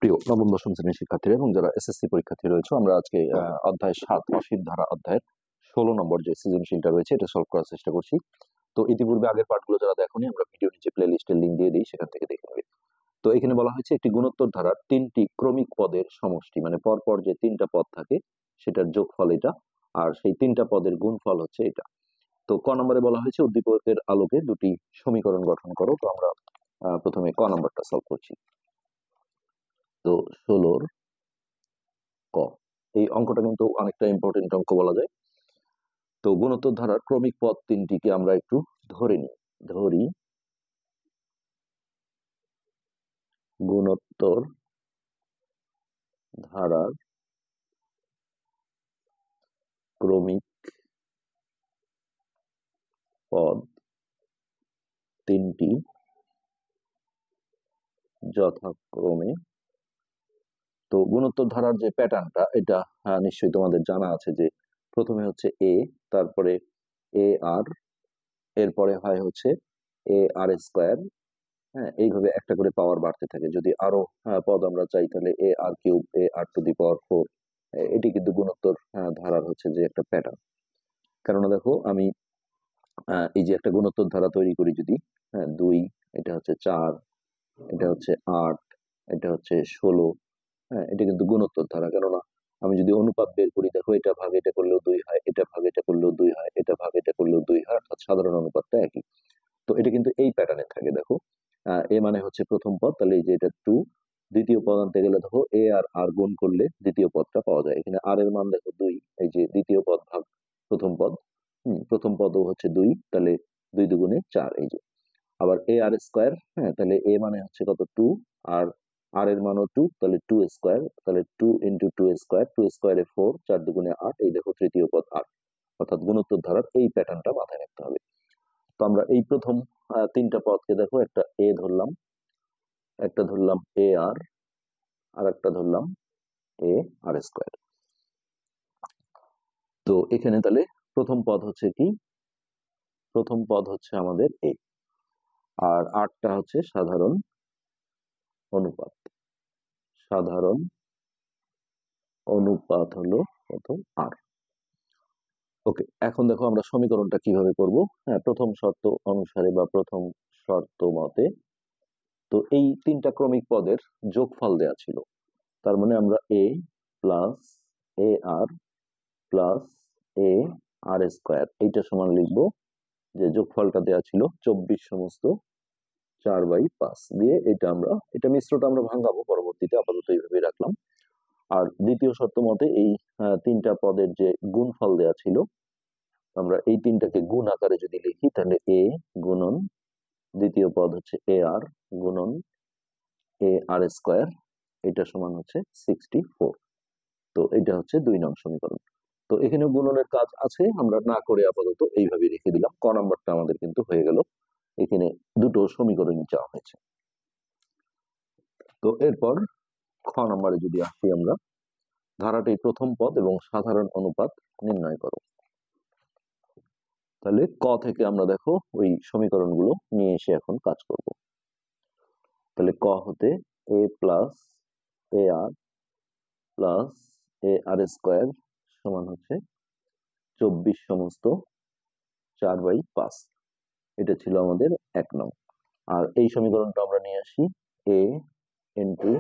প্রিয় নবম দশম শ্রেণীর শিক্ষার্থীরা এবং যারা এসএসসি পরীক্ষার্থী রয়েছে, আমরা আজকে অধ্যায় 7 অসীম ধারা অধ্যায়ের 16 নম্বর যে সৃজনশীলটা রয়েছে এটা সলভ করার চেষ্টা করছি। তো ইতিপূর্বে আগের পার্টগুলো যারা দেখোনি, আমরা ভিডিও নিচে প্লে লিস্টের লিঙ্ক দিয়ে দিই, সেখান থেকে দেখে নেবে। তো এখানে বলা হয়েছে একটি গুণোত্তর ধারার 3টি ক্রমিক পদের সমষ্টি, মানে পরপর যে 3টা পদ থাকে সেটার যোগফল এটা, আর সেই 3টা পদের গুণফল হচ্ছে এটা। তো ক নম্বরে বলা হয়েছে উদ্দীপকের আলোকে দুটি সমীকরণ গঠন করো। তো আমরা প্রথমে ক নম্বরটা সলভ করছি। তো 16 ক, এই অঙ্কটা কিন্তু অনেকটা ইম্পর্টেন্ট অঙ্ক বলা যায়। তো গুণোত্তর ধারার ক্রমিক পদ 3টিকে আমরা একটু ধরি গুণোত্তর ধারার ক্রমিক পদ 3টি যথাক্রমে। তো গুণোত্তর ধারার যে প্যাটার্নটা এটা নিশ্চয়ই তোমাদের জানা আছে, যে প্রথমে হচ্ছে এ, তারপরে এ আর, এরপরে হয় হচ্ছে এ আর স্কোয়ার। হ্যাঁ, এইভাবে একটা করে পাওয়ার বাড়তে থাকে। যদি আরো পদ আমরা চাই তাহলে এ আর cube, A R to the পাওয়ার 4। এটি কিন্তু গুণোত্তর ধারার হচ্ছে যে একটা প্যাটার্ন। কেননা দেখো, আমি এই যে একটা গুণোত্তর ধারা তৈরি করি, যদি 2, এটা হচ্ছে 4, এটা হচ্ছে 8, এটা হচ্ছে 16, হ্যাঁ, এটা কিন্তু গুণোত্তর ধারা। কেননা আমি যদি অনুপাত বের করি, দেখো এটা ভাগ এটা করলেও 2 হয়, এটা ভাগ এটা করলেও 2 হয়, এটা ভাগ এটা করলেও 2 হয়, অর্থাৎ সাধারণ অনুপাতটা একই। তো এটা কিন্তু এই প্যাটার্নে থাকে। দেখো, এ মানে হচ্ছে প্রথম পদ, তাহলে এই যে এটা 2, দ্বিতীয় পদ আনতে গেলে দেখো এ আর আর গুণ করলে দ্বিতীয় পদটা পাওয়া যায়। এখানে আর এর মান দেখো 2, এই যে দ্বিতীয় পদ ভাগ প্রথম পদ, প্রথম পদও হচ্ছে 2, তাহলে 2 দুগুণে 4, এই যে। আবার এ আর স্কোয়ার, হ্যাঁ, তাহলে এ মানে হচ্ছে কত 2, আর আর এর মানও 2, তাহলে 2 স্কোয়ার, তাহলে 2 ইন্টু 2 স্কোয়ার, 2 স্কোয়ারে 4, 4 দুগুণে 8, এই দেখো তৃতীয় পদ 8। অর্থাৎ গুণোত্তর ধারার এই প্যাটার্নটা মাথায় রাখতে হবে। তো আমরা এই প্রথম 3টা পদকে দেখো, একটা এ ধরলাম, একটা ধরলাম এ আর, আর একটা ধরলাম এ আর স্কোয়ার। তো এখানে তাহলে প্রথম পদ হচ্ছে কি, প্রথম পদ হচ্ছে আমাদের এ, আর 8টা হচ্ছে সাধারণ অনুপাত। সাধারণ অনুপাত হলো কত, আর। ওকে, এখন দেখো আমরা সমীকরণটা কিভাবে করব। হ্যাঁ, প্রথম শর্ত অনুসারে বা প্রথম শর্ত মতে, তো এই 3টা ক্রমিক পদের যোগফল দেয়া ছিল। তার মানে আমরা এ প্লাস এ আর প্লাস এ আর স্কোয়ার, এইটা সমান লিখবো যে যোগফলটা দেওয়া ছিল 24 সমস্ত 4/5 দিয়ে। এটা মিশ্রটা আমরা ভাঙাবো পরবর্তীতে, আপাতত এইভাবে রাখলাম। আর দ্বিতীয় শর্ত মতে এই 3টা পদের যে গুণফল দেওয়া ছিল, আমরা এই 3টাকে গুণ আকারে যদি লিখি, তাহলে এ গুণন দ্বিতীয় পদ হচ্ছে এ আর গুণন এ আর স্কোয়ার, এটা সমান হচ্ছে 64। তো এটা হচ্ছে 2 নং সমীকরণ। তো এখানে গুণনের কাজ আছে, আমরা না করে আপাতত এইভাবে রেখে দিলাম। ক নাম্বারটা আমাদের কিন্তু হয়ে গেল। এখানে দুটো সমীকরণ চাওয়া হয়েছে। তো এরপর খ নম্বরে যদি আসি আমরা, ধারাটির প্রথম পদ এবং সাধারণ অনুপাত নির্ণয় করো। তাহলে ক থেকে আমরা দেখো ওই সমীকরণগুলো নিয়ে এসে এখন কাজ করব। তাহলে ক হতে এ প্লাস এ আর প্লাস এ আর স্কোয়ার সমান হচ্ছে 24 সমস্ত 4/5। এটা ছিল আমাদের 1 নং। আর এই সমীকরণটা আমরা নিয়ে আসি এ ইন্টু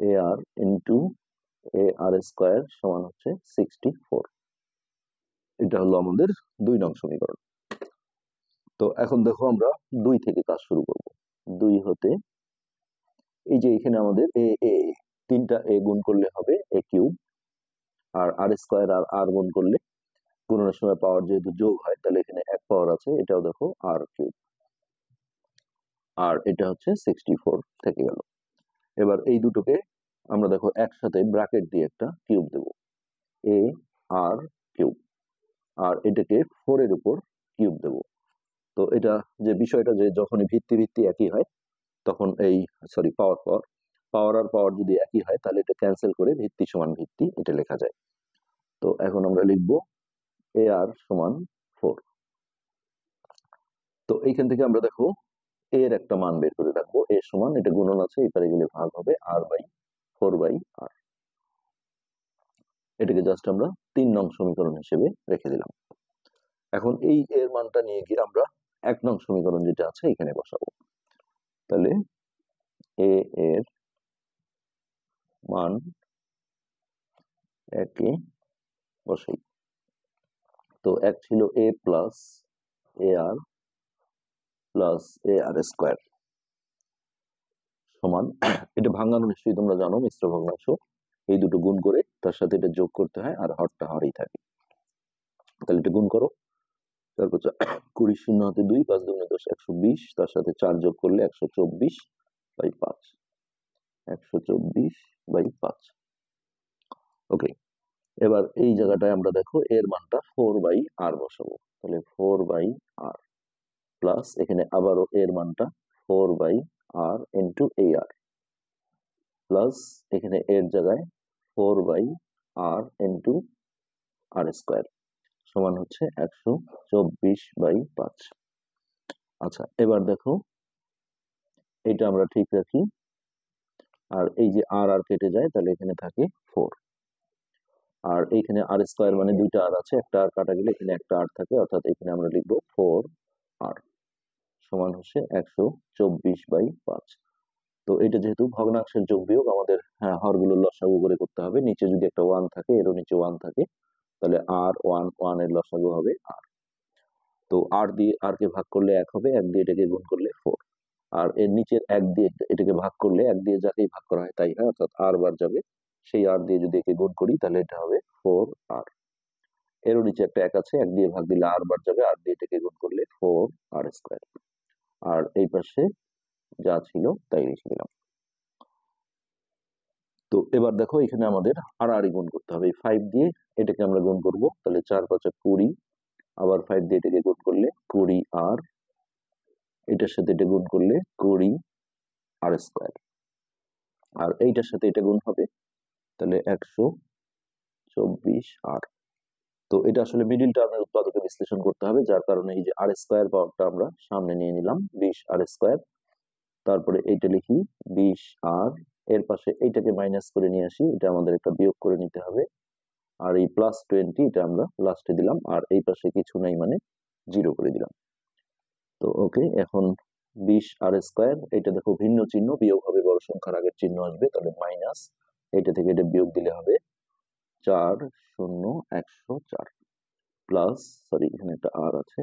এ আর ইন্টু এ আর স্কোয়ার সমান হচ্ছে 64। এটা হলো আমাদের 2 নং সমীকরণ। তো এখন দেখো আমরা 2 থেকে কাজ শুরু করব। 2 হতে এই যে এখানে আমাদের এ এ 3টা এ গুণ করলে হবে এ কিউব, আর আর স্কোয়ার আর আর গুণ করলে গুণনের সময় পাওয়ার যেহেতু যোগ হয়, তাহলে এখানে 1 পাওয়ার আছে, এটাও দেখো আর কিউব, আর এটা হচ্ছে 64 থেকে গেল। এবার এই দুটোকে আমরা দেখো একসাথে ব্র্যাকেট দিয়ে একটা কিউব দেব, এ আর কিউব, আর এটাকে 4 এর উপর কিউব দেব। তো এটা যে বিষয়টা, যে যখনই ভিত্তি ভিত্তি একই হয় তখন এই পাওয়ার পাওয়ার পাওয়ার আর পাওয়ার যদি একই হয়, তাহলে এটা ক্যান্সেল করে ভিত্তি সমান ভিত্তি এটা লেখা যায়। তো এখন আমরা লিখবো এ আর সমান 4। তো এইখান থেকে আমরা দেখো এর একটা মান বের করে রাখবো, এ সমান, এটা গুণন আছে, এপারে গেলে ভাগ হবে r/4। 4/r। এটাকে জাস্ট আমরা 3 নং সমীকরণ হিসেবে রেখে দিলাম। এখন এই এর মানটা নিয়ে গিয়ে আমরা 1 নং সমীকরণ যেটা আছে এখানে বসাবো। তাহলে এ এর মান একে বসাই। তো এক ছিল a plus ar plus ar square সমান, এটা ভাঙানো নিশ্চয়ই তোমরা জানো, মিশ্র ভগ্নাংশ এই দুটো গুণ করে তার সাথে এটা যোগ করতে হয়, আর হরটা হরেই থাকে। তাহলে এটা গুণ করো, তারপর 20 শূন্য হাতে 2, 5 দুগুণে 10, 120, তার সাথে 4 যোগ করলে 124/5, 124/5। ওকে, এবার এই জায়গাটায় আমরা দেখো এর মানটা 4/r বসাবো। তাহলে 4/r প্লাস এখানে আবারও এর মানটা 4/r ইন্টু ar প্লাস এখানে এর জায়গায় 4/r ইন্টু আর স্কোয়ার সমান হচ্ছে 124/5। আচ্ছা, এবার দেখো এটা আমরা ঠিক রাখি, আর এই যে আর আর কেটে যায়, তাহলে এখানে থাকে 4, আর এইখানে আর স্কোয়ার মানে দুইটা আর আছে, একটা আর কাটা গেলে এখানে একটা আর থাকে, অর্থাৎ এখানে আমরা লিখবো 4r সমান হচ্ছে 124/5। তো এটা যেহেতু ভগ্নাংশের যোগ বিয়োগ, আমাদের হরগুলো লসাগু করে করতে হবে। নিচে যদি একটা 1 থাকে, এরও নিচে 1 থাকে, তাহলে আর 1 এর লসাগু হবে আর। তো আর দিয়ে আর কে ভাগ করলে 1 হবে, 1 দিয়ে এটাকে গুণ করলে 4, আর এর নিচের 1 দিয়ে এটাকে ভাগ করলে 1 দিয়ে যাকেই ভাগ করা হয় তাই হয়, অর্থাৎ আর বার যাবে, সেই আর দিয়ে যদি একে গুণ করি তাহলে এটা হবে 4r। এরও নিচে একটা 1 আছে, 1 দিয়ে ভাগ দিলে আর বার যাবে, আর দিয়ে এটাকে গুণ করলে 4r স্কোয়ার। আর এই পাশে যা ছিল তাই লিখে দিলাম। তো এবার দেখো এখানে আমাদের আর গুণ করতে হবে। 5 দিয়ে এটাকে আমরা গুণ করব, তাহলে 4 5 20, আবার 5 দিয়ে এটাকে গুণ করলে 20r, এটার সাথে এটা গুণ করলে 20r স্কোয়ার, আর এইটার সাথে এটা গুণ হবে, তাহলে 124r। তো এটা আসলে মিডিল টার্মের উৎপাদকে বিশ্লেষণ করতে হবে, যার কারণে এই যে আর স্কোয়ার পাওয়ারটা আমরা সামনে নিয়ে নিলাম, 20r স্কোয়ার। তারপরে এইটা লিখি 20r, এর পাশে এইটাকে মাইনাস করে নিয়ে আসি, এটা আমাদের একটা বিয়োগ করে নিতে হবে, আর এই প্লাস 20 এটা আমরা লাস্টে দিলাম, আর এই পাশে কিছু নাই মানে 0 করে দিলাম। তো ওকে, এখন 20r স্কোয়ার, এটা দেখো ভিন্ন চিহ্ন, বিয়োগ হবে বড় সংখ্যার আগের চিহ্ন আসবে, তাহলে মাইনাস, এটা থেকে এটা বিয়োগ দিলে হবে 4 0 104 প্লাস, সরি এখানে একটা আর আছে,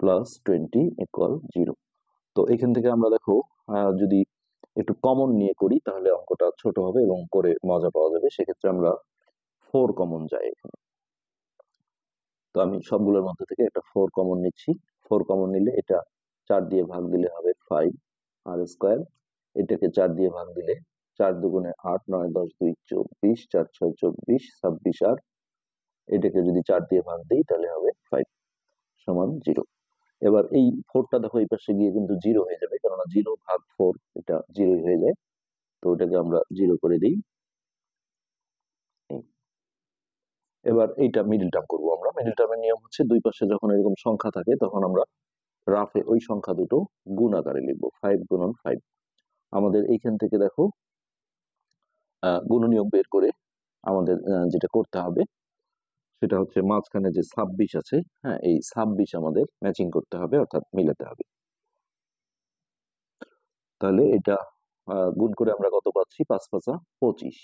প্লাস 20 ইকুয়াল 0। তো এখান থেকে আমরা দেখো যদি একটু কমন নিয়ে করি তাহলে অঙ্কটা ছোট হবে এবং করে মজা পাওয়া যাবে। সেক্ষেত্রে আমরা 4 কমন যাই এখানে। তো আমি সবগুলোর মধ্যে থেকে একটা 4 কমন নিচ্ছি। 4 কমন নিলে এটা 4 দিয়ে ভাগ দিলে হবে 5r স্কোয়ার, এটাকে 4 দিয়ে ভাগ দিলে 4 দুগুণে 8, 9 10 2 24, 4 6 24, 26r, এটাকে যদি 4 দিয়ে ভাগ দিই তাহলে হবে 5 সমান 0। এবার এই 4টা দেখো এই পাশে গিয়ে কিন্তু 0 হয়ে যাবে, কেননা 0 ভাগ 4 এটা 0 হয়ে যায়। তো এটাকে আমরা 0 করে দিই। এবার এইটা মিডল টার্ম করবো আমরা। মিডল টার্মের নিয়ম হচ্ছে দুই পাশে যখন এরকম সংখ্যা থাকে তখন আমরা রাফে ওই সংখ্যা দুটো গুণ আকারে লিখবো, 5 গুণন 5। আমাদের এইখান থেকে দেখো গুণনীয়ক বের করে আমাদের যেটা করতে হবে সেটা হচ্ছে মাঝখানে যে 26 আছে, হ্যাঁ এই 26 আমাদের ম্যাচিং করতে হবে, অর্থাৎ মিলাতে হবে। তাহলে এটা গুণ করে আমরা কত পাচ্ছি, 5 5 25।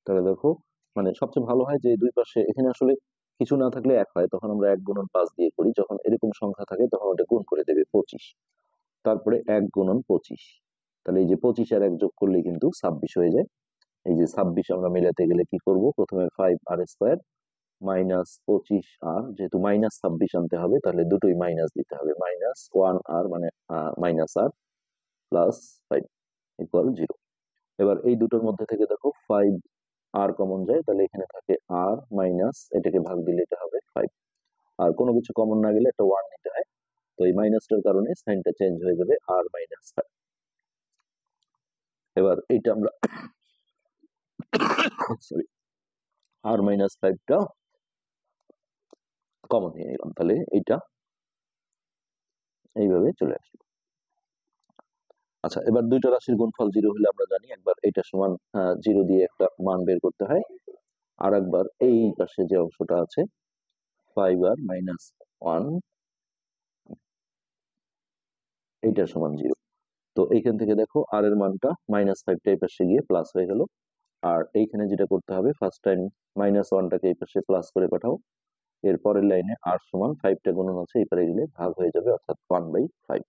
তাহলে দেখো মানে সবচেয়ে ভালো হয় যে দুই পাশে এখানে আসলে কিছু না থাকলে 1 হয়, তখন আমরা 1 গুণন 5 দিয়ে করি, যখন এরকম সংখ্যা থাকে তখন ওটা গুণ করে দেবে 25, তারপরে 1 গুণন 25, তাহলে এই যে 25 আর 1 যোগ করলে কিন্তু 26 হয়ে যায়। এই যে 26 আমরা মেলাতে গেলে কি করব, প্রথমে 5r স্কোয়ার মাইনাস 25r, যেহেতু মাইনাস 26 আনতে হবে তাহলে দুটোই মাইনাস দিতে হবে, মাইনাস 1r মানে মাইনাস r প্লাস 5 ইকুয়াল 0। এবার এই দুটোর মধ্যে থেকে দেখো 5r কমন যায়, তাহলে এখানে থাকে r মাইনাস, এটাকে ভাগ দিলে এটা হবে 5, আর কোনো কিছু কমন না গেলে একটা 1 নিতে হয়, তো এই মাইনাসটার কারণে সাইনটা চেঞ্জ হয়ে যাবে r মাইনাস 5। এবার এইটা আমরা সরি r মাইনাস 5টা কমন নিয়ে নিলাম, তাহলে এইটা এইভাবে চলে আসলো। আচ্ছা, এবার দুইটা রাশির গুণফল 0 হলে আমরা জানি একবার এটা সমান 0 দিয়ে একটা মান বের করতে হয়, আর একবার এই পাশে যে অংশটা আছে 5r মাইনাস 1 এইটা সমান 0। তো এইখান থেকে দেখো আর এর মানটা -5টা এই পাশে গিয়ে প্লাস হয়ে গেল, আর এইখানে যেটা করতে হবে ফার্স্ট টাইম -1টাকে এই পাশে প্লাস করে পাঠাও, এর পরের লাইনে আর সমান 5টা গুণন আছে এই পারে গেলে ভাগ হয়ে যাবে, অর্থাৎ 1/5।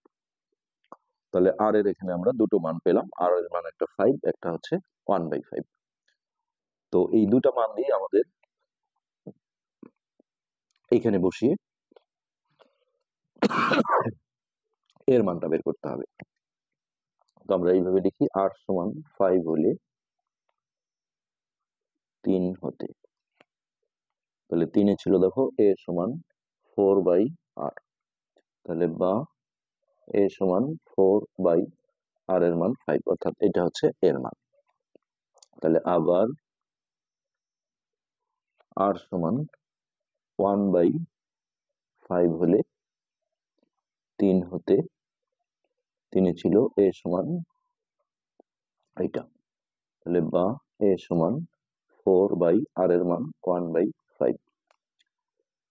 তাহলে আর এর এখানে আমরা দুটো মান পেলাম, আর এর মান একটা 5, একটা হচ্ছে 1/5। তো এই দুটা মান দিয়ে আমাদের এইখানে বসিয়ে এর মানটা বের করতে হবে। তো আমরা এইভাবে লিখি আর সমান 5 হলে 3 হতে, তাহলে 3 ছিল দেখো এ সমান 4/r, তাহলে বা এ সমান 4/r এর মান 5, অর্থাৎ এটা হচ্ছে এর মান। তাহলে আবার আর সমান 1/5 হলে 3 হতে, 3 ছিল এ সমান এইটা, তাহলে বা এ সমান 4/r এর মান 1/5।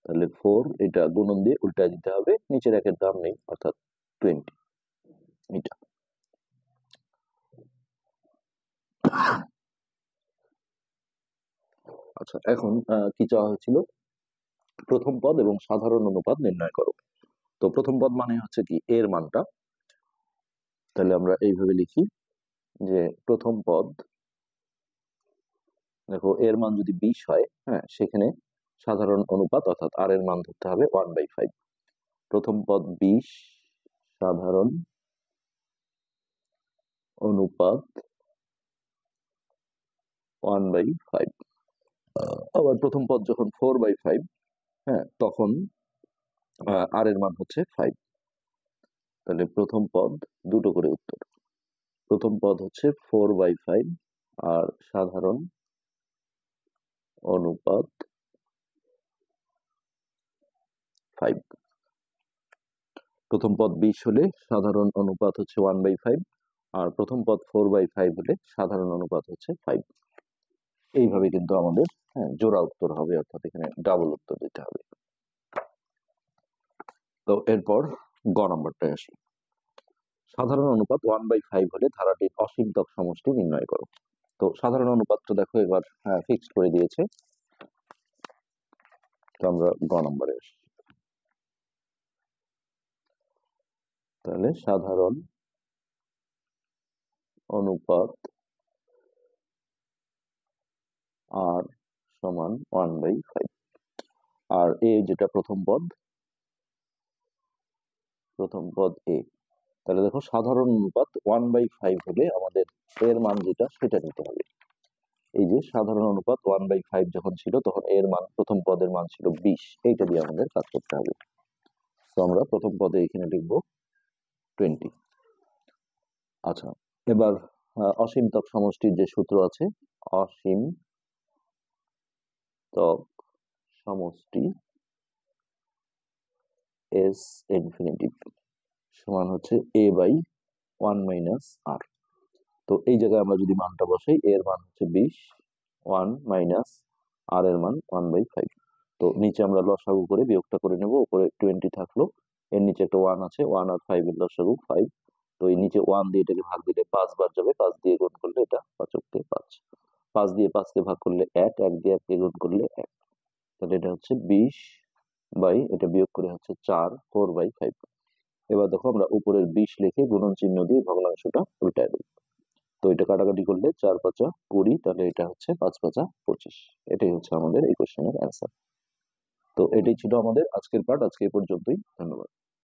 তাহলে 4 এটা গুণন দিয়ে উল্টা দিতে হবে, নিচের একের দাম নেই অর্থাৎ 20 এটা। আচ্ছা, এখন কি চাওয়া হয়েছিল, প্রথম পদ এবং সাধারণ অনুপাত নির্ণয় করো। তো প্রথম পদ মানে হচ্ছে কি এর মানটা, তাহলে আমরা এইভাবে লিখি যে প্রথম পদ, দেখো এর মান যদি 20 হয়, হ্যাঁ, সেখানে সাধারণ অনুপাত অর্থাৎ আর এর মান ধরতে হবে 1/5। প্রথম পদ 20, সাধারণ অনুপাত 1/5। আবার প্রথম পদ যখন 4/5, হ্যাঁ, তখন আর এর মান হচ্ছে 5। তাহলে প্রথম পদ দুটো করে উত্তর, প্রথম পদ হচ্ছে 4/5 আর সাধারণ অনুপাত 5। প্রথম পদ 20 হলে সাধারণ অনুপাত হচ্ছে 1/5, আর প্রথম পদ 4/5 হলে সাধারণ অনুপাত হচ্ছে 5। এইভাবে কিন্তু আমাদের, হ্যাঁ, জোড়া উত্তর হবে, অর্থাৎ এখানে ডাবল উত্তর দিতে হবে। তো এরপর গ নম্বরটায় আসি, সাধারণ অনুপাত 1/5 হলে ধারাটির অসীমতক সমষ্টি নির্ণয় করো। তো সাধারণ অনুপাতটা দেখো এবার ফিক্সড করে দিয়েছে, তো আমরা গ নম্বরে আসি। তাহলে সাধারণ অনুপাত আর সমান 1/5, আর এ যেটা প্রথম পদ এ। তাহলে দেখো সাধারণ অনুপাত 1/5 হলে আমাদের এর মান যেটা সেটা নিতে হবে। এই যে সাধারণ অনুপাত 1/5 যখন ছিল তখন এর মান, প্রথম পদের মান ছিল 20, এইটা দিয়ে আমাদের কাজ করতে হবে। তো আমরা প্রথম পদে এখানে লিখব 20। আচ্ছা, এবার অসীমতক সমষ্টির যে সূত্র আছে, অসীমতক সমষ্টি এস ইনফিনিটি সমান হচ্ছে a/1 - r। তো এই জায়গায় আমরা যদি মানটা বসাই, এর মান হচ্ছে 20, 1 মাইনাস আর এর মান 1/5। তো নিচে আমরা লসাগু করে বিয়োগটা করে নেব, উপরে 20 থাকলো, এর নিচে একটা 1 আছে, 1 আর 5 এর লসাগু 5। তো এই নিচে 1 দিয়ে এটাকে ভাগ দিলে 5 বার যাবে, 5 দিয়ে গুণ করলে এটা 5 × 5, 5 দিয়ে 5 কে ভাগ করলে 1, 1 দিয়ে 1 কে গুণ করলে 1। তাহলে এটা হচ্ছে 20 বাই, এটা বিয়োগ করে হচ্ছে 4/5। এবার দেখো আমরা উপরের 20 লিখে গুণন চিহ্ন দিয়ে ভগ্নাংশটা উল্টায় দেব। তো এটা কাটাকাটি করলে 4 × 5 = 20, তাহলে এটা হচ্ছে 5 × 5 = 25। এটাই হচ্ছে আমাদের এই কোশ্চেনের অ্যান্সার। তো এটাই ছিল আমাদের আজকের পার্ট, আজকে এই পর্যন্তই, ধন্যবাদ।